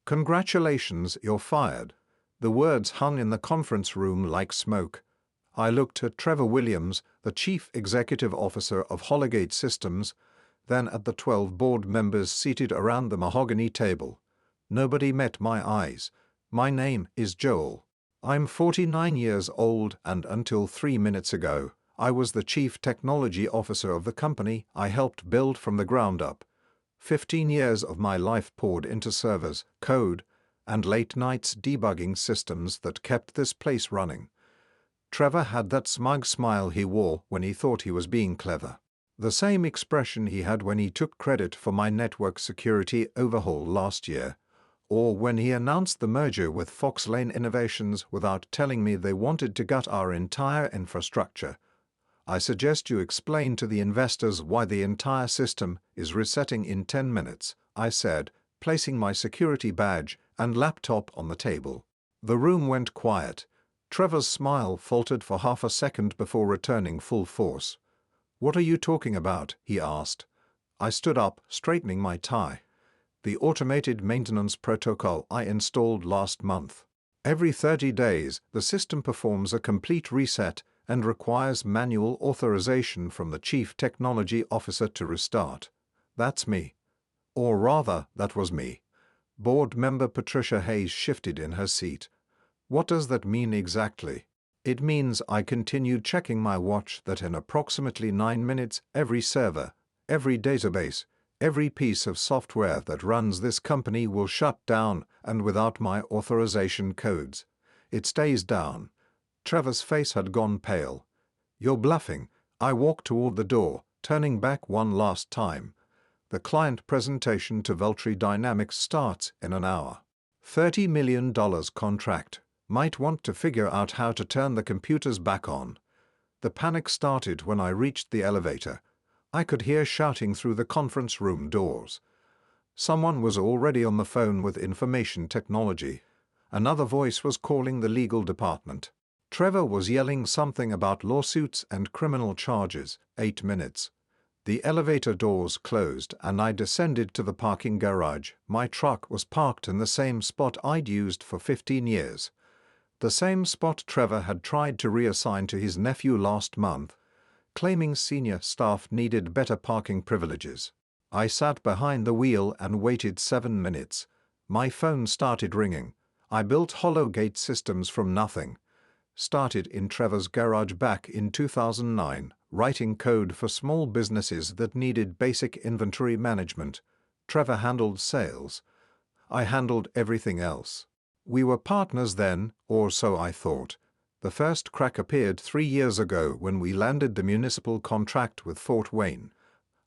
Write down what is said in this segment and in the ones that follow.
"Congratulations, you're fired." The words hung in the conference room like smoke. I looked at Trevor Williams, the Chief Executive Officer of Hollowgate Systems, then at the 12 board members seated around the mahogany table. Nobody met my eyes. "My name is Joel. I'm 49 years old, and until 3 minutes ago, I was the Chief Technology Officer of the company I helped build from the ground up. 15 years of my life poured into servers, code, and late nights debugging systems that kept this place running." Trevor had that smug smile he wore when he thought he was being clever. The same expression he had when he took credit for my network security overhaul last year, or when he announced the merger with Fox Lane Innovations without telling me they wanted to gut our entire infrastructure. "I suggest you explain to the investors why the entire system is resetting in 10 minutes, I said, placing my security badge and laptop on the table. The room went quiet. Trevor's smile faltered for half a second before returning full force. "What are you talking about?" he asked. I stood up, straightening my tie. "The automated maintenance protocol I installed last month. Every 30 days, the system performs a complete reset and requires manual authorization from the Chief Technology Officer to restart. That's me. Or rather, that was me." Board member Patricia Hayes shifted in her seat. "What does that mean exactly?" "It means I continued checking my watch that in approximately 9 minutes every server, every database, every piece of software that runs this company will shut down, and without my authorization codes. It stays down." Trevor's face had gone pale. "You're bluffing." I walked toward the door, turning back one last time. "The client presentation to Veltri Dynamics starts in an hour. $30 million contract. Might want to figure out how to turn the computers back on." The panic started when I reached the elevator. I could hear shouting through the conference room doors. Someone was already on the phone with information technology. Another voice was calling the legal department. Trevor was yelling something about lawsuits and criminal charges. 8 minutes. The elevator doors closed and I descended to the parking garage. My truck was parked in the same spot I'd used for 15 years. The same spot Trevor had tried to reassign to his nephew last month, claiming senior staff needed better parking privileges. I sat behind the wheel and waited 7 minutes. My phone started ringing. I built Hollowgate Systems from nothing. Started in Trevor's garage back in 2009, writing code for small businesses that needed basic inventory management. Trevor handled sales. I handled everything else. We were partners then, or so I thought. The first crack appeared 3 years ago when we landed the municipal contract with Fort Wayne.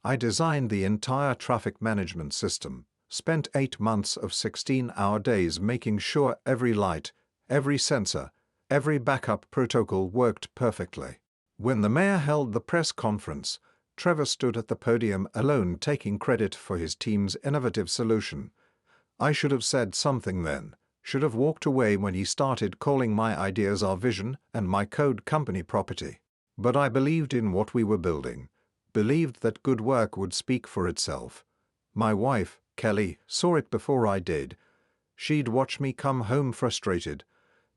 I designed the entire traffic management system, spent 8 months of 16-hour days making sure every light, every sensor, every backup protocol worked perfectly. When the mayor held the press conference, Trevor stood at the podium alone taking credit for his team's innovative solution. I should have said something then. Should have walked away when he started calling my ideas our vision and my code company property. But I believed in what we were building, believed that good work would speak for itself. My wife, Kelly, saw it before I did. She'd watch me come home frustrated,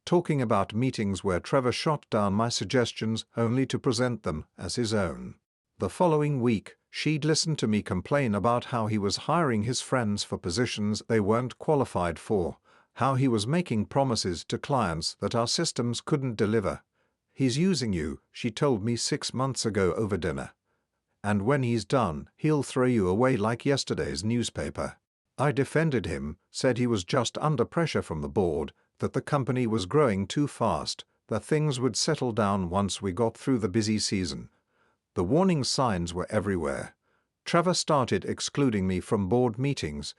talking about meetings where Trevor shot down my suggestions only to present them as his own. The following week, she'd listen to me complain about how he was hiring his friends for positions they weren't qualified for, how he was making promises to clients that our systems couldn't deliver. "He's using you," she told me 6 months ago over dinner. "And when he's done, he'll throw you away like yesterday's newspaper." I defended him, said he was just under pressure from the board, that the company was growing too fast, that things would settle down once we got through the busy season. The warning signs were everywhere. Trevor started excluding me from board meetings,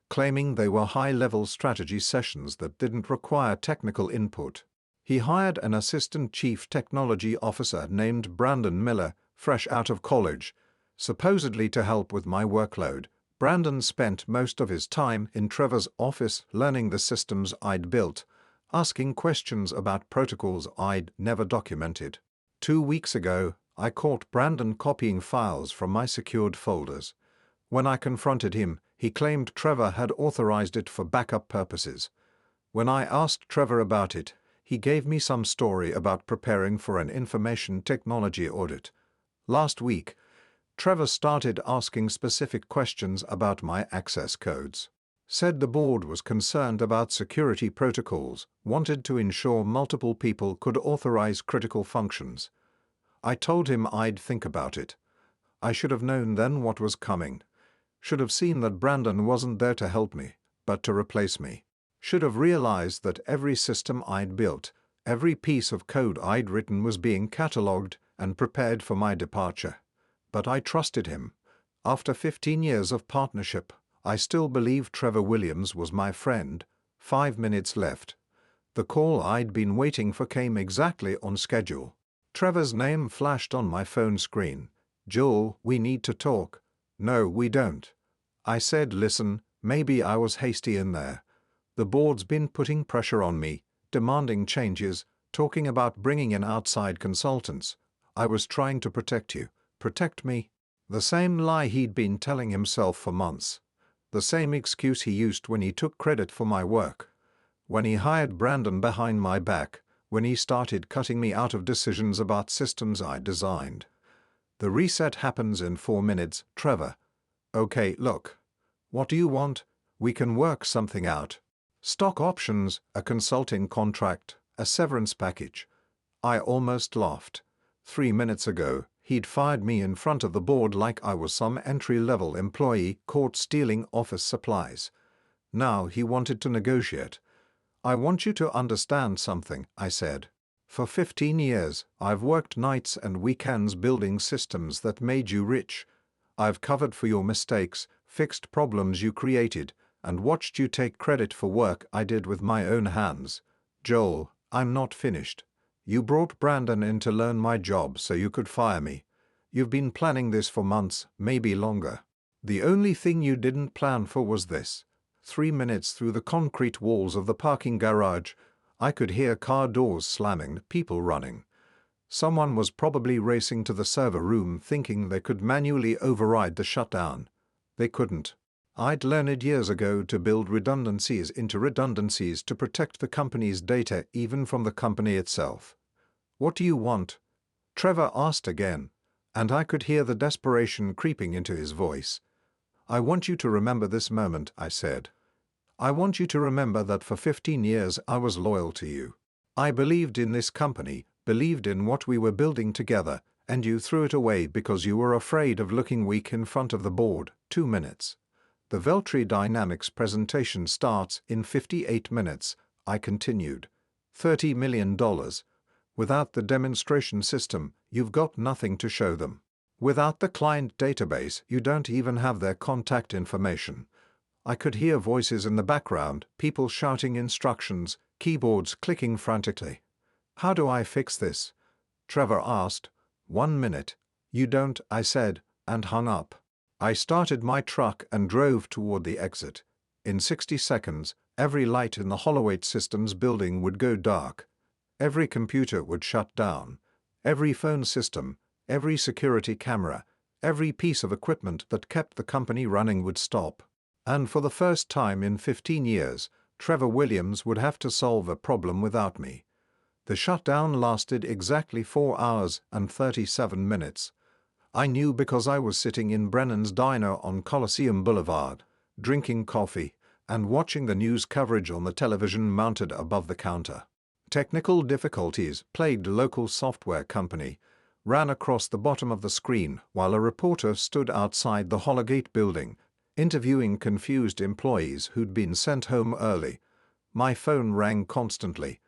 claiming they were high-level strategy sessions that didn't require technical input. He hired an assistant chief technology officer named Brandon Miller, fresh out of college, supposedly to help with my workload. Brandon spent most of his time in Trevor's office learning the systems I'd built, asking questions about protocols I'd never documented. 2 weeks ago, I caught Brandon copying files from my secured folders. When I confronted him, He claimed Trevor had authorized it for backup purposes. When I asked Trevor about it, he gave me some story about preparing for an information technology audit. Last week, Trevor started asking specific questions about my access codes. Said the board was concerned about security protocols, wanted to ensure multiple people could authorize critical functions. I told him I'd think about it. I should have known then what was coming. Should have seen that Brandon wasn't there to help me, but to replace me. Should have realized that every system I'd built, every piece of code I'd written was being catalogued and prepared for my departure. But I trusted him. After 15 years of partnership, I still believed Trevor Williams was my friend. 5 minutes left. The call I'd been waiting for came exactly on schedule. Trevor's name flashed on my phone screen. "Joel, we need to talk." "No, we don't." I said, "Listen, maybe I was hasty in there. The board's been putting pressure on me, demanding changes, talking about bringing in outside consultants. I was trying to protect you." Protect me? The same lie he'd been telling himself for months. The same excuse he used when he took credit for my work. When he hired Brandon behind my back, when he started cutting me out of decisions about systems I designed. The reset happens in 4 minutes, Trevor. Okay, look. What do you want? We can work something out. Stock options, a consulting contract, a severance package. I almost laughed. 3 minutes ago, he'd fired me in front of the board like I was some entry-level employee caught stealing office supplies. Now he wanted to negotiate. "I want you to understand something," I said. "For 15 years, I've worked nights and weekends building systems that made you rich. I've covered for your mistakes, fixed problems you created, and watched you take credit for work I did with my own hands. Joel, I'm not finished. You brought Brandon in to learn my job so you could fire me. You've been planning this for months, maybe longer. The only thing you didn't plan for was this. 3 minutes through the concrete walls of the parking garage, I could hear car doors slamming, people running. Someone was probably racing to the server room thinking they could manually override the shutdown. They couldn't. I'd learned years ago to build redundancies into redundancies to protect the company's data even from the company itself. "What do you want?" Trevor asked again, and I could hear the desperation creeping into his voice. "I want you to remember this moment," I said. "I want you to remember that for 15 years I was loyal to you. I believed in this company, believed in what we were building together, and you threw it away because you were afraid of looking weak in front of the board. 2 minutes. The Veltri Dynamics presentation starts in 58 minutes, I continued. $30 million. Without the demonstration system, you've got nothing to show them. Without the client database, you don't even have their contact information. I could hear voices in the background, people shouting instructions, keyboards clicking frantically. "How do I fix this?" Trevor asked. 1 minute. "You don't," I said, and hung up. I started my truck and drove toward the exit. In 60 seconds, every light in the Hollowgate Systems building would go dark. Every computer would shut down. Every phone system, every security camera, every piece of equipment that kept the company running would stop. And for the first time in 15 years, Trevor Williams would have to solve a problem without me. The shutdown lasted exactly 4 hours and 37 minutes. I knew because I was sitting in Brennan's diner on Coliseum Boulevard, drinking coffee and watching the news coverage on the television mounted above the counter. Technical difficulties plagued a local software company, ran across the bottom of the screen while a reporter stood outside the Hollowgate building, interviewing confused employees who'd been sent home early. My phone rang constantly.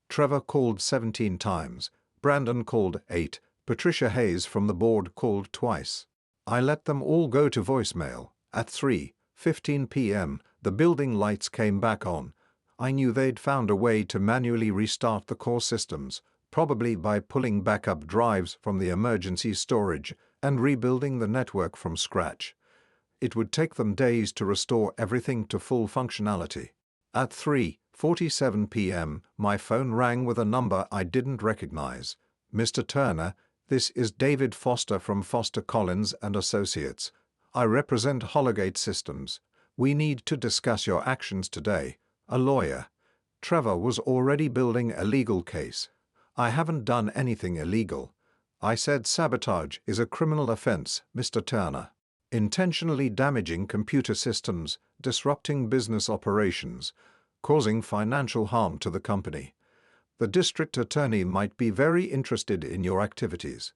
Trevor called 17 times. Brandon called 8. Patricia Hayes from the board called twice. I let them all go to voicemail. At 3:15 p.m., the building lights came back on. I knew they'd found a way to manually restart the core systems, probably by pulling backup drives from the emergency storage and rebuilding the network from scratch. It would take them days to restore everything to full functionality. At 3:47 p.m., my phone rang with a number I didn't recognize. "Mr. Turner, this is David Foster from Foster Collins and Associates. I represent Hollowgate Systems. We need to discuss your actions today. A lawyer. Trevor was already building a legal case. I haven't done anything illegal. I said sabotage is a criminal offense, Mr. Turner. Intentionally damaging computer systems, disrupting business operations, causing financial harm to the company. The district attorney might be very interested in your activities.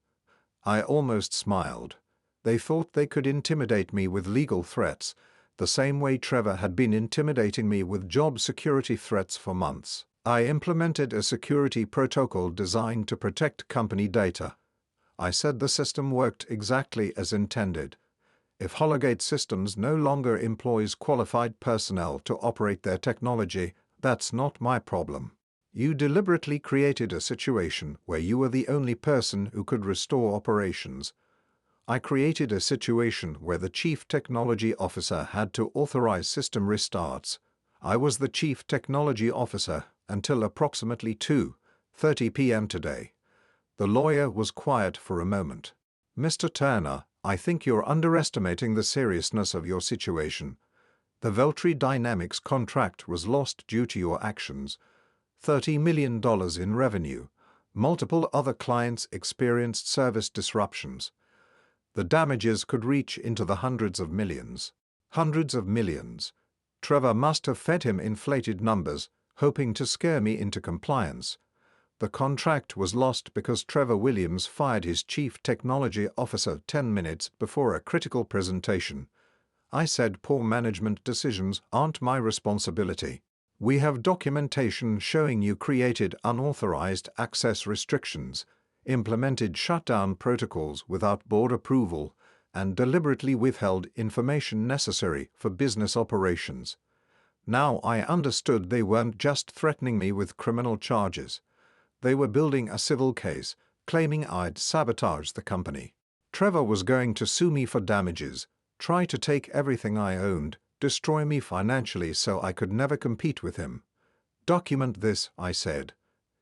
I almost smiled. They thought they could intimidate me with legal threats, the same way Trevor had been intimidating me with job security threats for months. I implemented a security protocol designed to protect company data. I said the system worked exactly as intended. If Hollowgate Systems no longer employs qualified personnel to operate their technology, that's not my problem. You deliberately created a situation where you were the only person who could restore operations. I created a situation where the Chief Technology Officer had to authorize system restarts. I was the Chief Technology Officer until approximately 2:30 p.m. today. The lawyer was quiet for a moment. Mr. Turner, I think you're underestimating the seriousness of your situation. The Veltri Dynamics contract was lost due to your actions. $30 million in revenue. Multiple other clients experienced service disruptions. The damages could reach into the hundreds of millions. Hundreds of millions. Trevor must have fed him inflated numbers, hoping to scare me into compliance. The contract was lost because Trevor Williams fired his chief technology officer 10 minutes before a critical presentation. I said poor management decisions aren't my responsibility. We have documentation showing you created unauthorized access restrictions, implemented shutdown protocols without board approval, and deliberately withheld information necessary for business operations. Now I understood they weren't just threatening me with criminal charges. They were building a civil case, claiming I'd sabotaged the company. Trevor was going to sue me for damages, try to take everything I owned, destroy me financially so I could never compete with him. Document this, I said.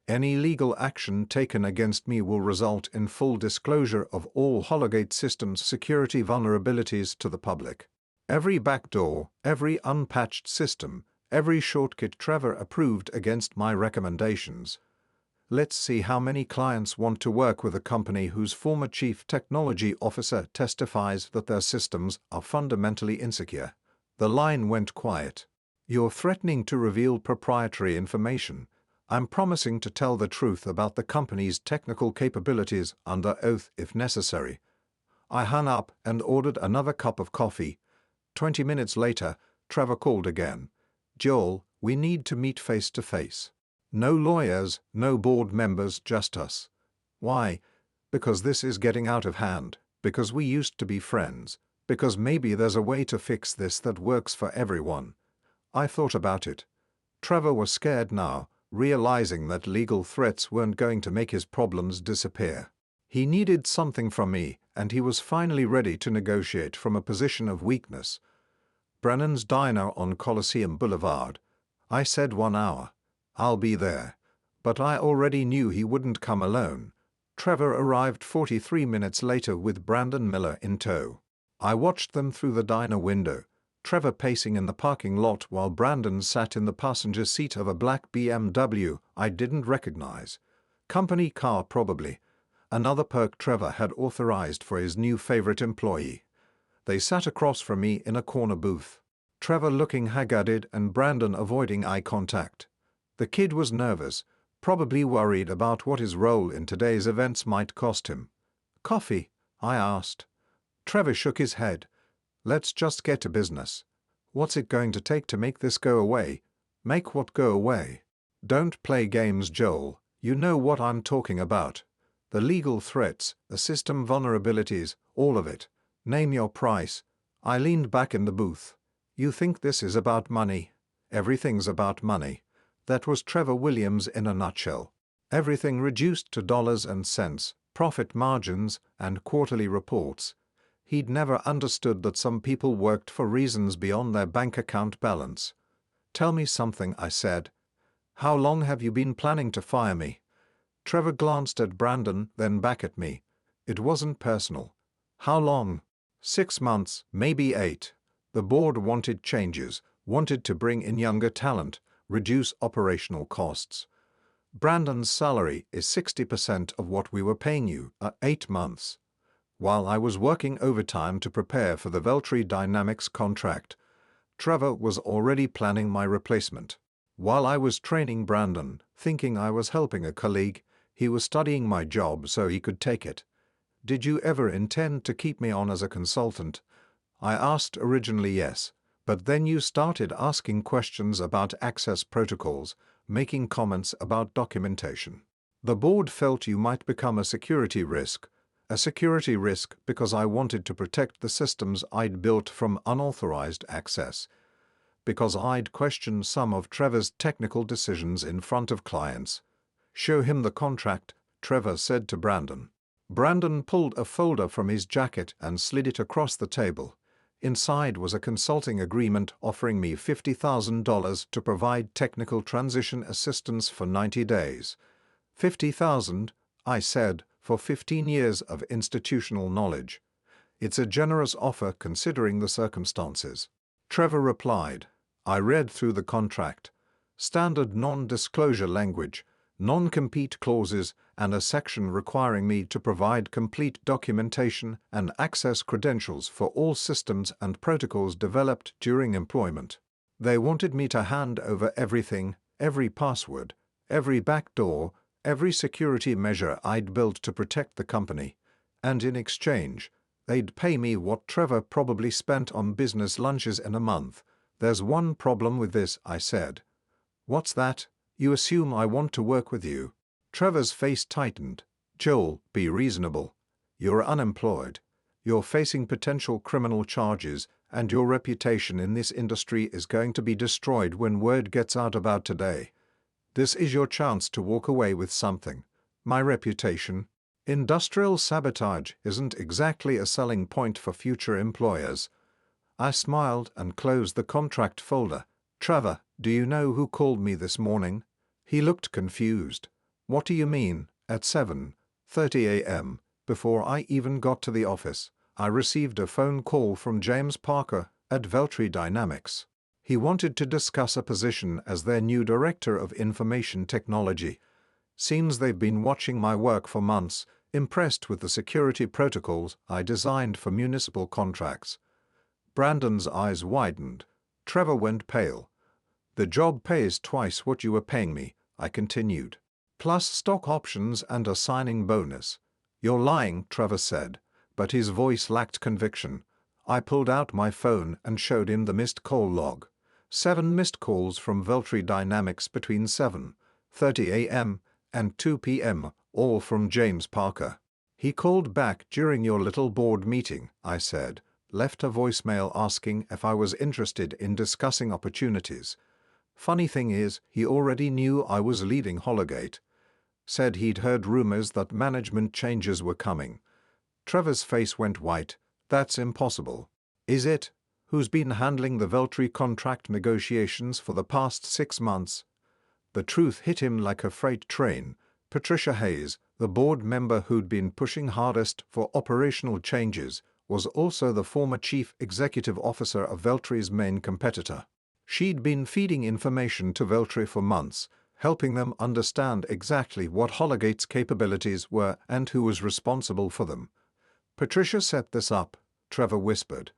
Any legal action taken against me will result in full disclosure of all Hollowgate Systems security vulnerabilities to the public. Every backdoor, every unpatched system, every shortcut Trevor approved against my recommendations. Let's see how many clients want to work with a company whose former chief technology officer testifies that their systems are fundamentally insecure. The line went quiet. You're threatening to reveal proprietary information. I'm promising to tell the truth about the company's technical capabilities under oath if necessary. I hung up and ordered another cup of coffee. 20 minutes later, Trevor called again. Joel, we need to meet face to face. No lawyers, no board members, just us. Why? Because this is getting out of hand. Because we used to be friends. Because maybe there's a way to fix this that works for everyone. I thought about it. Trevor was scared now, realizing that legal threats weren't going to make his problems disappear. He needed something from me, and he was finally ready to negotiate from a position of weakness. Brennan's Diner on Coliseum Boulevard. I said 1 hour. I'll be there. But I already knew he wouldn't come alone. Trevor arrived 43 minutes later with Brandon Miller in tow. I watched them through the diner window, Trevor pacing in the parking lot while Brandon sat in the passenger seat of a black BMW I didn't recognize. Company car probably. Another perk Trevor had authorized for his new favorite employee. They sat across from me in a corner booth. Trevor looking haggarded and Brandon avoiding eye contact. The kid was nervous, probably worried about what his role in today's events might cost him. Coffee? I asked. Trevor shook his head. Let's just get to business. What's it going to take to make this go away? Make what go away? Don't play games, Joel. You know what I'm talking about. The legal threats, the system vulnerabilities, all of it. Name your price. I leaned back in the booth. You think this is about money? Everything's about money. That was Trevor Williams in a nutshell. Everything reduced to dollars and cents, profit margins, and quarterly reports. He'd never understood that some people worked for reasons beyond their bank account balance. Tell me something, I said. How long have you been planning to fire me? Trevor glanced at Brandon, then back at me. It wasn't personal. How long? 6 months, maybe 8. The board wanted changes, wanted to bring in younger talent, reduce operational costs. Brandon's salary is 60% of what we were paying you at 8 months. While I was working overtime to prepare for the Veltri Dynamics contract, Trevor was already planning my replacement. While I was training Brandon, thinking I was helping a colleague, he was studying my job so he could take it. Did you ever intend to keep me on as a consultant? I asked originally yes, but then you started asking questions about access protocols, making comments about documentation. The board felt you might become a security risk because I wanted to protect the systems I'd built from unauthorized access, because I'd questioned some of Trevor's technical decisions in front of clients. Show him the contract, Trevor said to Brandon. Brandon pulled a folder from his jacket and slid it across the table. Inside was a consulting agreement offering me $50,000 to provide technical transition assistance for 90 days. $50,000, I said, for 15 years of institutional knowledge. It's a generous offer considering the circumstances. Trevor replied. I read through the contract. Standard non-disclosure language, non-compete clauses, and a section requiring me to provide complete documentation and access credentials for all systems and protocols developed during employment. They wanted me to hand over everything, every password, every backdoor, every security measure I'd built to protect the company, and in exchange, they'd pay me what Trevor probably spent on business lunches in a month. There's one problem with this, I said. What's that? You assume I want to work with you. Trevor's face tightened. Joel, be reasonable. You're unemployed. You're facing potential criminal charges, and your reputation in this industry is going to be destroyed when word gets out about today. This is your chance to walk away with something. My reputation. Industrial sabotage isn't exactly a selling point for future employers. I smiled and closed the contract folder. Trevor, do you know who called me this morning? He looked confused. What do you mean? At 7:30 a.m., before I even got to the office, I received a phone call from James Parker at Veltri Dynamics. He wanted to discuss a position as their new Director of Information Technology. Seems they've been watching my work for months, impressed with the security protocols I designed for municipal contracts. Brandon's eyes widened. Trevor went pale. The job pays twice what you were paying me, I continued, plus stock options and a signing bonus. You're lying, Trevor said, but his voice lacked conviction. I pulled out my phone and showed him the missed call log. 7 missed calls from Veltri Dynamics between 7:30 a.m. and 2 p.m., all from James Parker. He called back during your little board meeting, I said, left a voicemail asking if I was interested in discussing opportunities. Funny thing is, he already knew I was leaving Hollowgate. Said he'd heard rumors that management changes were coming. Trevor's face went white. That's impossible. Is it? Who's been handling the Veltri contract negotiations for the past 6 months? The truth hit him like a freight train. Patricia Hayes, the board member who'd been pushing hardest for operational changes, was also the former chief executive officer of Veltri's main competitor. She'd been feeding information to Veltri for months, helping them understand exactly what Hollowgate's capabilities were and who was responsible for them. Patricia set this up, Trevor whispered.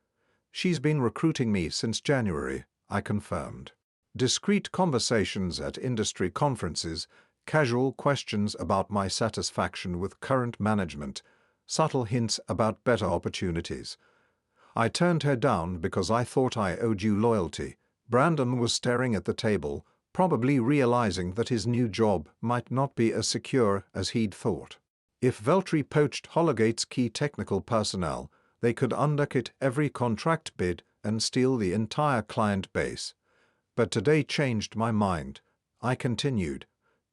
She's been recruiting me since January, I confirmed. Discreet conversations at industry conferences, casual questions about my satisfaction with current management, subtle hints about better opportunities. I turned her down because I thought I owed you loyalty. Brandon was staring at the table, probably realizing that his new job might not be as secure as he'd thought. If Veltri poached Hollowgate's key technical personnel, they could undercut every contract bid and steal the entire client base. But today changed my mind. I continued.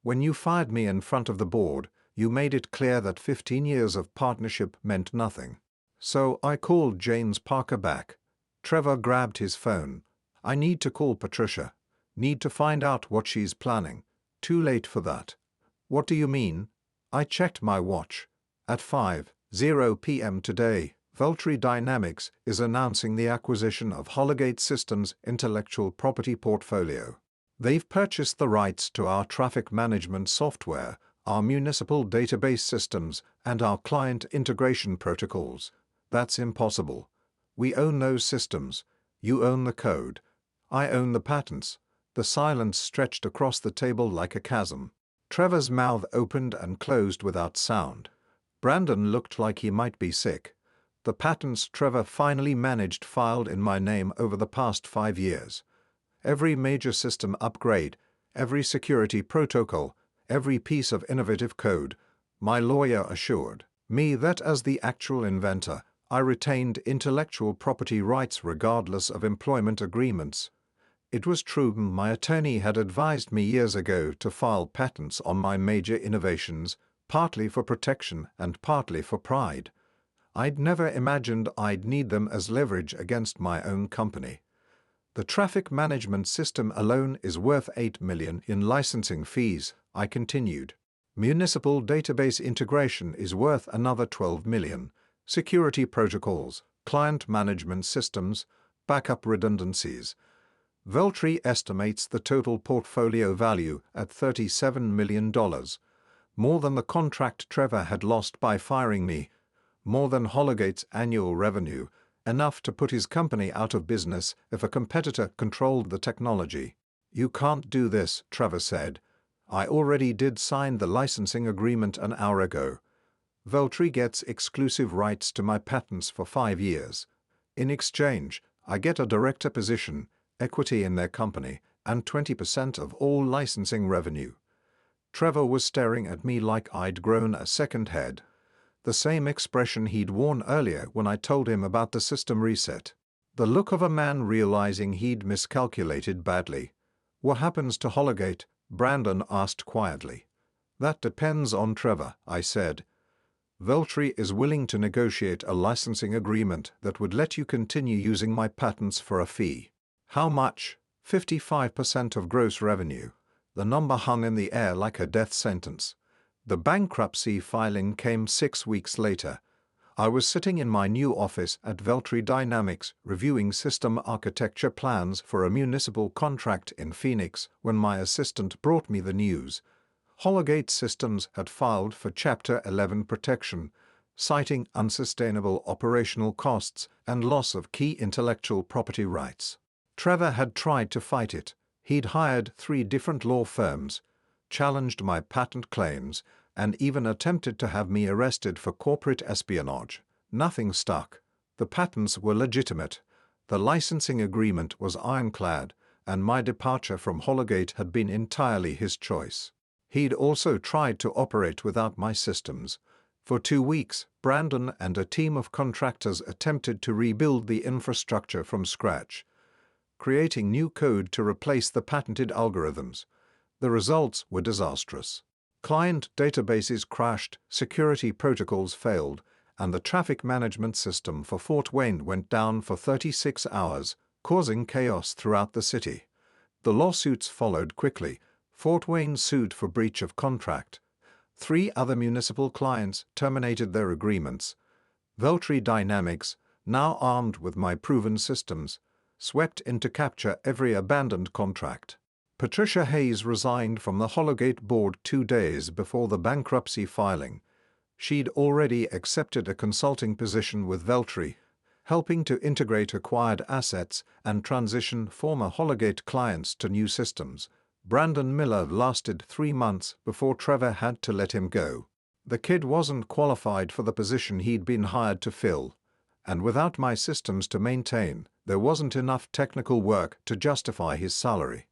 When you fired me in front of the board, you made it clear that 15 years of partnership meant nothing. So I called James Parker back. Trevor grabbed his phone. I need to call Patricia. Need to find out what she's planning. Too late for that. What do you mean? I checked my watch. At 5:00 p.m. today, Veltri Dynamics is announcing the acquisition of Hollowgate Systems' intellectual property portfolio. They've purchased the rights to our traffic management software, our municipal database systems, and our client integration protocols. That's impossible. We own those systems. You own the code. I own the patents. The silence stretched across the table like a chasm. Trevor's mouth opened and closed without sound. Brandon looked like he might be sick. The patents Trevor finally managed filed in my name over the past 5 years. Every major system upgrade, every security protocol, every piece of innovative code, my lawyer assured me that as the actual inventor, I retained intellectual property rights regardless of employment agreements. It was true, my attorney had advised me years ago to file patents on my major innovations, partly for protection and partly for pride. I'd never imagined I'd need them as leverage against my own company. The traffic management system alone is worth $8 million in licensing fees, I continued. Municipal database integration is worth another $12 million. Security protocols, client management systems, backup redundancies. Veltri estimates the total portfolio value at $37 million, more than the contract Trevor had lost by firing me, more than Hollowgate's annual revenue, enough to put his company out of business if a competitor controlled the technology. You can't do this, Trevor said. I already did sign the licensing agreement an hour ago. Veltri gets exclusive rights to my patents for 5 years. In exchange, I get a director position, equity in their company, and 20% of all licensing revenue. Trevor was staring at me like I'd grown a second head. The same expression he'd worn earlier when I told him about the system reset. The look of a man realizing he'd miscalculated badly. What happens to Hollowgate? Brandon asked quietly. That depends on Trevor, I said. Veltri is willing to negotiate a licensing agreement that would let you continue using my patents for a fee. How much? 55% of gross revenue. The number hung in the air like a death sentence. The bankruptcy filing came 6 weeks later. I was sitting in my new office at Veltri Dynamics reviewing system architecture plans for a municipal contract in Phoenix when my assistant brought me the news. Hollowgate Systems had filed for Chapter 11 protection, citing unsustainable operational costs and loss of key intellectual property rights. Trevor had tried to fight it. He'd hired 3 different law firms, challenged my patent claims, and even attempted to have me arrested for corporate espionage. Nothing stuck. The patents were legitimate. The licensing agreement was ironclad, and my departure from Hollowgate had been entirely his choice. He'd also tried to operate without my systems. For 2 weeks, Brandon and a team of contractors attempted to rebuild the infrastructure from scratch, creating new code to replace the patented algorithms. The results were disastrous. Client databases crashed, security protocols failed, and the traffic management system for Fort Wayne went down for 36 hours, causing chaos throughout the city. The lawsuits followed quickly. Fort Wayne sued for breach of contract. 3 other municipal clients terminated their agreements. Veltri Dynamics, now armed with my proven systems, swept in to capture every abandoned contract. Patricia Hayes resigned from the Hollowgate board 2 days before the bankruptcy filing. She'd already accepted a consulting position with Veltri, helping to integrate acquired assets and transition former Hollowgate clients to new systems. Brandon Miller lasted 3 months before Trevor had to let him go. The kid wasn't qualified for the position he'd been hired to fill, and without my systems to maintain, there wasn't enough technical work to justify his salary.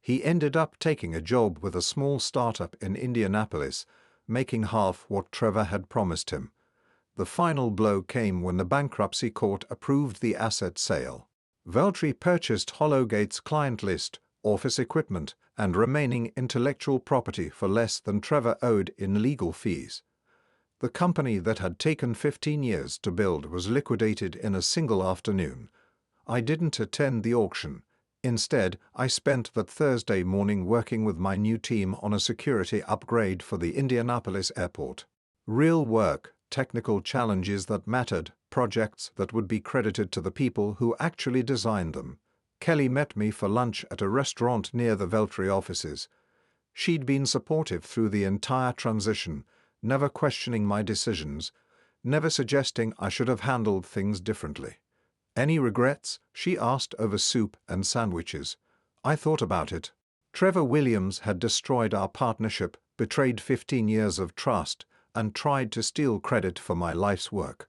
He ended up taking a job with a small startup in Indianapolis, making half what Trevor had promised him. The final blow came when the bankruptcy court approved the asset sale. Veltri purchased Hollowgate's client list, office equipment, and remaining intellectual property for less than Trevor owed in legal fees. The company that had taken 15 years to build was liquidated in a single afternoon. I didn't attend the auction. Instead, I spent that Thursday morning working with my new team on a security upgrade for the Indianapolis airport. Real work, technical challenges that mattered, projects that would be credited to the people who actually designed them. Kelly met me for lunch at a restaurant near the Veltri offices. She'd been supportive through the entire transition, never questioning my decisions, never suggesting I should have handled things differently. Any regrets? She asked over soup and sandwiches. I thought about it. Trevor Williams had destroyed our partnership, betrayed 15 years of trust, and tried to steal credit for my life's work.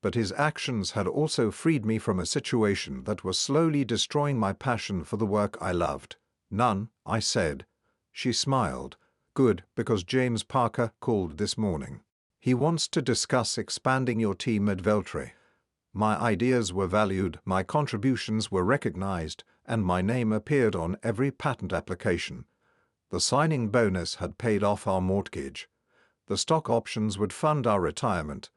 But his actions had also freed me from a situation that was slowly destroying my passion for the work I loved. None, I said. She smiled. Good, because James Parker called this morning. He wants to discuss expanding your team at Veltri. My ideas were valued, my contributions were recognized, and my name appeared on every patent application. The signing bonus had paid off our mortgage. The stock options would fund our retirement.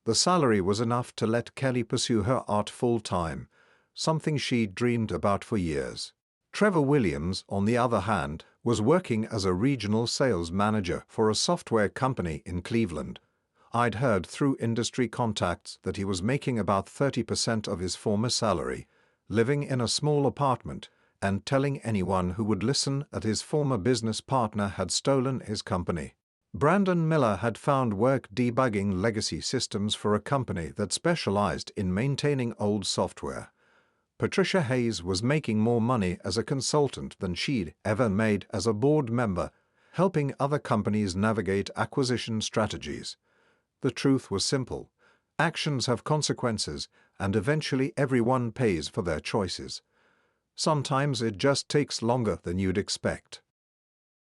The salary was enough to let Kelly pursue her art full-time, something she'd dreamed about for years. Trevor Williams, on the other hand, was working as a regional sales manager for a software company in Cleveland. I'd heard through industry contacts that he was making about 30% of his former salary, living in a small apartment, and telling anyone who would listen that his former business partner had stolen his company. Brandon Miller had found work debugging legacy systems for a company that specialized in maintaining old software. Patricia Hayes was making more money as a consultant than she'd ever made as a board member, helping other companies navigate acquisition strategies. The truth was simple. Actions have consequences, and eventually everyone pays for their choices. Sometimes it just takes longer than you'd expect.